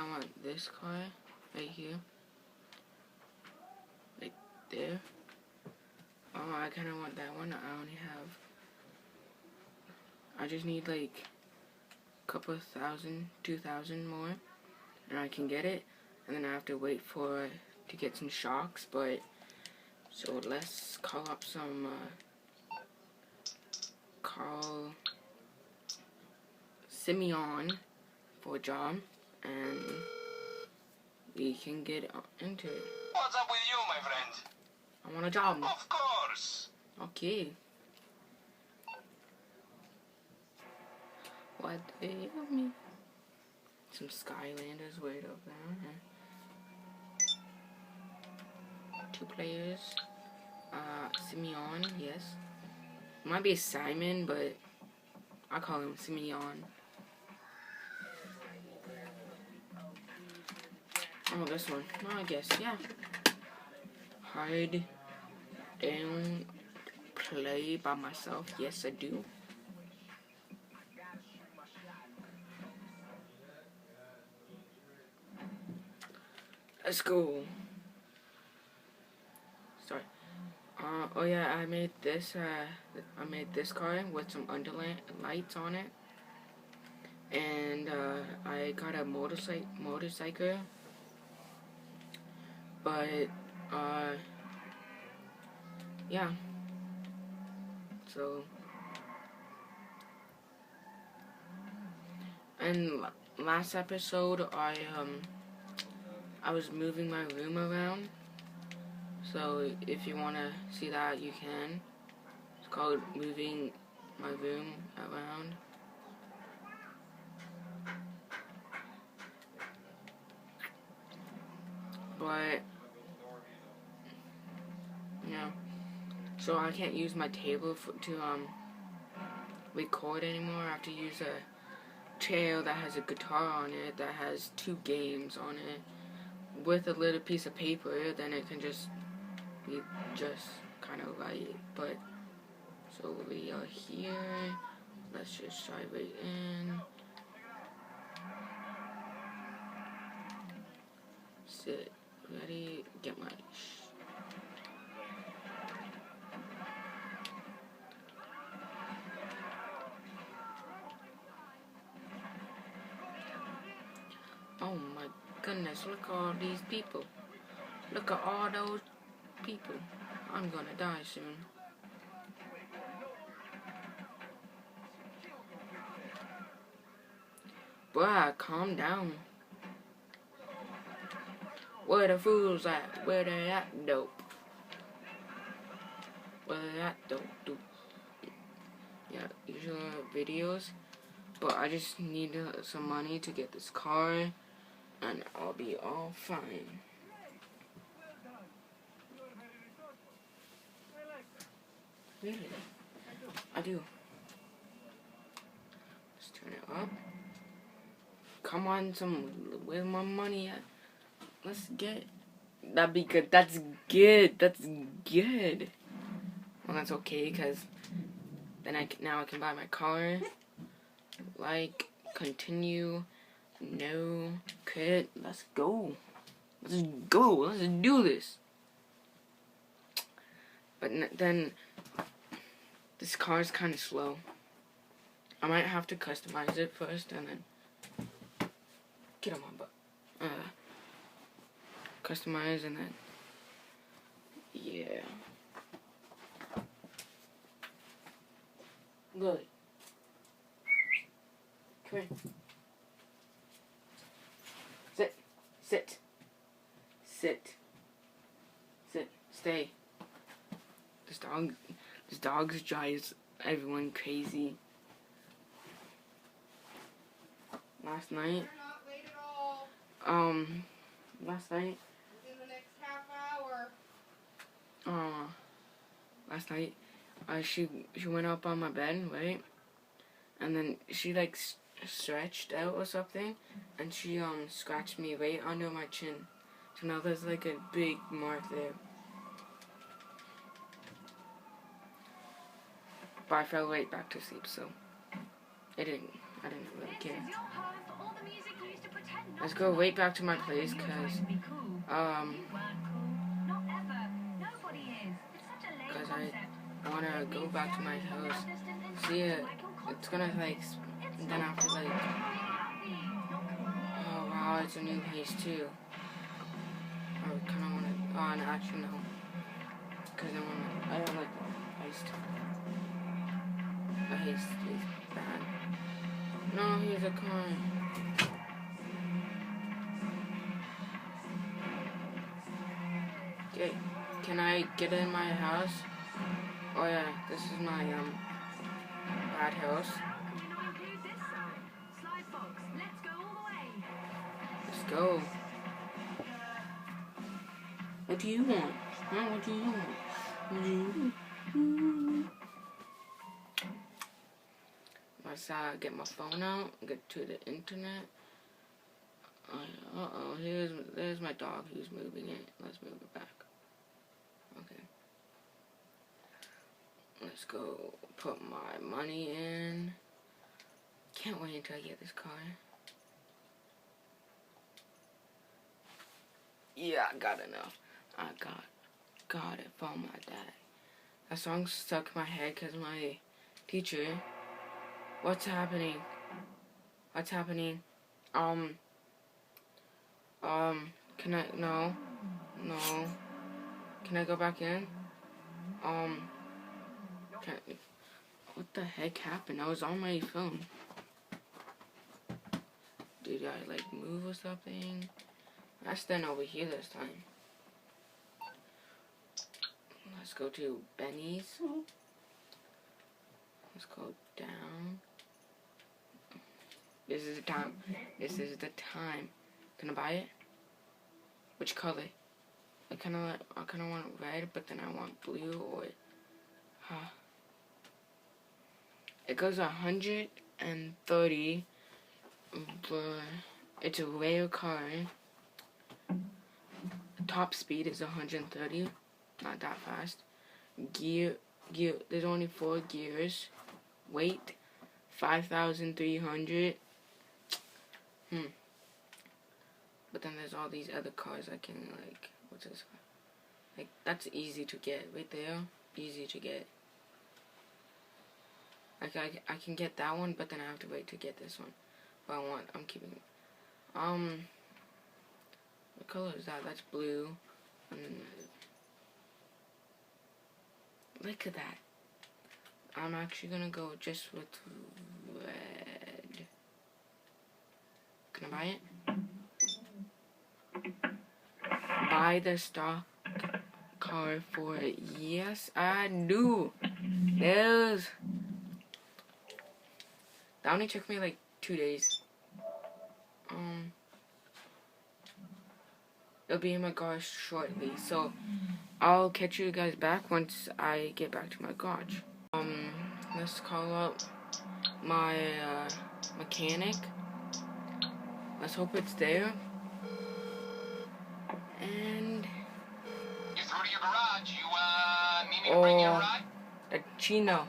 I want this car right here. Like there. Oh, I kind of want that one. I just need like a couple of 2,000 more. And I can get it. And then I have to wait to get some shocks. But, so let's call up some, call Simeon for a job. And we can get into it. What's up with you, my friend? I want a job. Of course. Okay. What do they have me? Some Skylanders way up there. 2 players. Simeon, yes. Might be Simon, but I call him Simeon. Oh, this one. Oh, I guess, yeah. Hide down, play by myself. Yes, I do. Let's go. Sorry. Oh yeah, I made this car with some lights on it. And, I got a motorcycle. But, yeah. So, and last episode, I was moving my room around. So, if you want to see that, you can. It's called moving my room around. But, yeah. So I can't use my table to record anymore. I have to use a chair that has a guitar on it, that has 2 games on it, with a little piece of paper. Then it can just be kind of right. But so we are here. Let's just try right in. Sit. Ready. Get my. Oh my goodness, look at all these people. Look at all those people. I'm gonna die soon. Bruh, calm down. Where the fools at? Where they at, dope? Where they at, dope? Yeah, usual videos. But I just need some money to get this car, and I'll be all fine. Really? I do. Let's turn it up. Come on, where's my money at? Let's get. That'd be good. That's good. That's good. Well, that's okay, because then now I can buy my car. Like, continue, no, quit. Let's go. Let's go. Let's do this. But then, this car is kind of slow. I might have to customize it first, and then get on my butt. Customize, and then yeah. Good. Come here. Sit. Sit. Sit. Sit. Stay. This dog drives everyone crazy. Last night. Last night. Within the next half hour. Last night, she went up on my bed, right? And then she like stretched out or something, and she scratched me right under my chin. So now there's like a big mark there. But I fell right back to sleep, so I didn't really care. let's go right back to my place, cause I wanna go back to my house. See it? It's gonna like, then after like, oh wow, it's a new place too. I kind of wanna. Oh, no, actually no, cause I don't like the heist. The heist is bad. No, here's a car. Okay, can I get in my house? Oh yeah, this is my bad house. Let's go. What do you want? Huh? What do you want? What do you want? Let's get my phone out, get to the internet. Uh-oh, there's my dog who's moving it. Let's move it back. Okay. Let's go put my money in. Can't wait until I get this car. Yeah, I got enough. I got it from my dad. That song stuck in my head because my teacher. What's happening? What's happening? Can I, no. Can I go back in? What the heck happened? I was on my phone. Did I, like, move or something? I stand over here this time. Let's go to Benny's. Let's go down. This is the time. This is the time. Can I buy it? Which color? I kind of want red, but then I want blue or, It goes 130, but it's a rare car. Top speed is 130, not that fast. Gear. There's only 4 gears. Weight, 5,300. But then there's all these other cars I can, like, what's this car? Like, that's easy to get right there. Easy to get. Like, I can get that one, but then I have to wait to get this one. But I'm keeping it. What color is that? That's blue. And then, look at that. I'm actually gonna go just with red. Can I buy it? Buy the stock car for it. Yes, I do. That only took me like 2 days. It'll be in my garage shortly, so I'll catch you guys back once I get back to my garage. Let's call up my mechanic. Let's hope it's there. And You through to your garage. You need me to bring you a ride? Chino.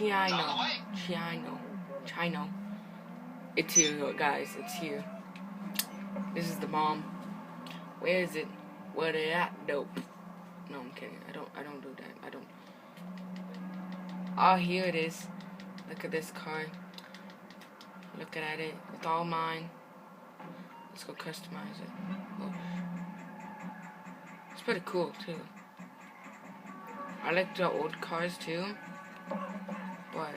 On the way. It's here, guys. It's here. This is the bomb. Where is it? Where they at? Dope. No, I'm kidding. I don't do that. I don't. Oh, here it is. Look at this car. Looking at it. It's all mine. Let's go customize it. Oh. It's pretty cool, too. I like the old cars, too. But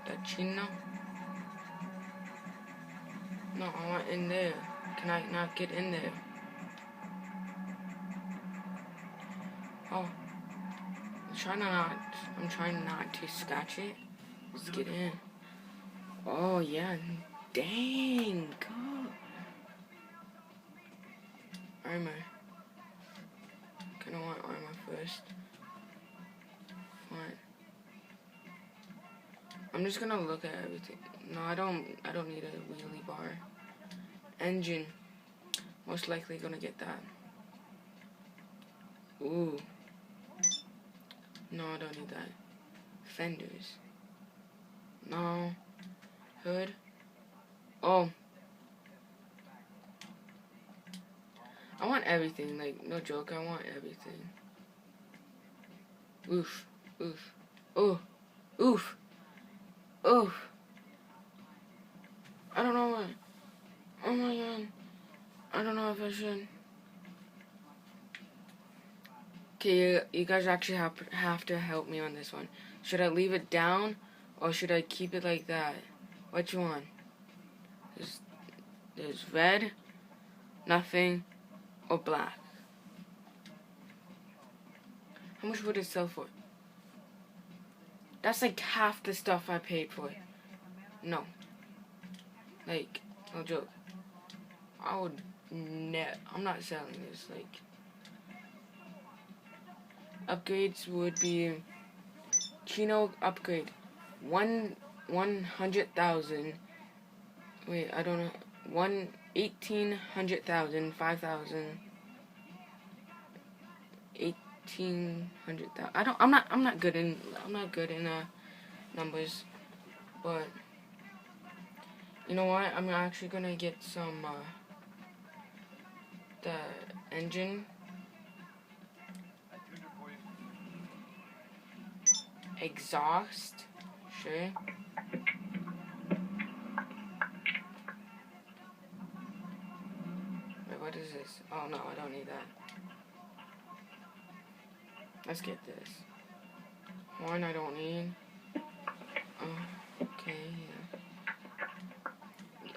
the Chino. No, I want in there. Can I not get in there? Oh. I'm trying not to scratch it. Let's get in. Oh, yeah. Dang. God. Armor. I want armor first. Fine. I'm just gonna look at everything. No, I don't need a wheelie bar. Engine. Most likely gonna get that. Ooh. No, I don't need that. fenders. No. Hood. Oh. I want everything. Like, no joke. I want everything. Oof. Oof. Oof. Oof. Oof. I don't know what. Oh my god. I don't know if I should. Okay, you guys actually have to help me on this one. Should I leave it down or should I keep it like that? What you want? There's red, nothing, or black. How much would it sell for? That's like half the stuff I paid for it. No. Like, no joke. I would I'm not selling this. Like, upgrades would be Chino upgrade 100,000. Wait, I don't know. 1,800,000, 5,000, 1,800,000. I'm not good in numbers, but you know what? I'm actually gonna get some the engine. Exhaust, sure. Wait, what is this? Oh no, I don't need that. Let's get this. Horn I don't need. Okay, yeah.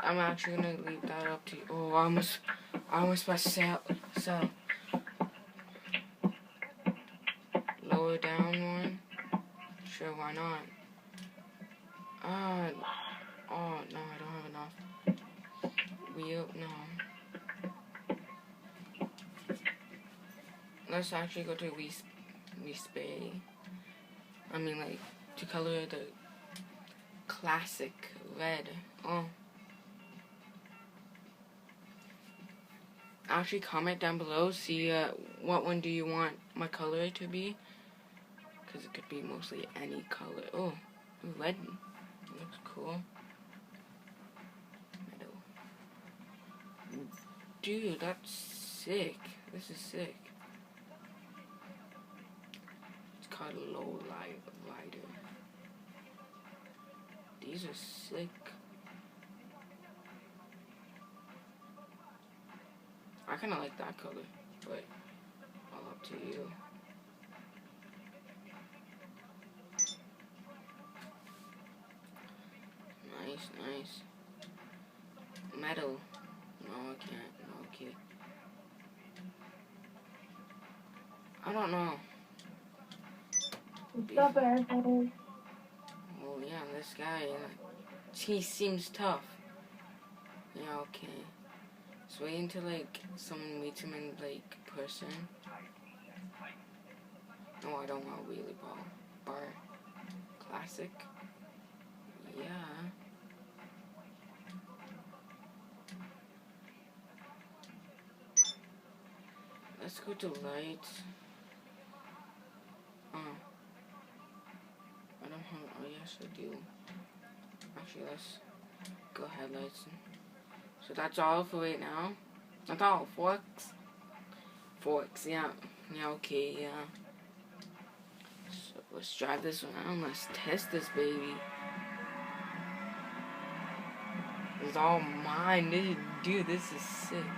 I'm actually gonna leave that up to you. Oh, I almost pressed sell. Lower down one. Sure, why not? Oh, no, I don't have enough. Wheel, no. Let's actually go to Respay. I mean, like, to color the classic red. Oh. Actually, comment down below. See, what one do you want my color to be? Because it could be mostly any color. Oh, red. Looks cool. Metal. Dude, that's sick. This is sick. It's called a low light lighter. These are sick. I kind of like that color, but all up to you. Nice. Metal. No, I can't. No, okay. I don't know. Oh yeah, this guy. He seems tough. Yeah, okay. Just wait until like someone meets him in like person. No, I don't want wheelie bar. Classic. Yeah. Let's go to lights. I don't have. Oh yes, I do. Actually, let's go headlights. So that's all for right now. That's all. Forks. Yeah. Yeah. Okay. Yeah. So let's drive this around. Let's test this baby. It's all mine. Dude, this is sick.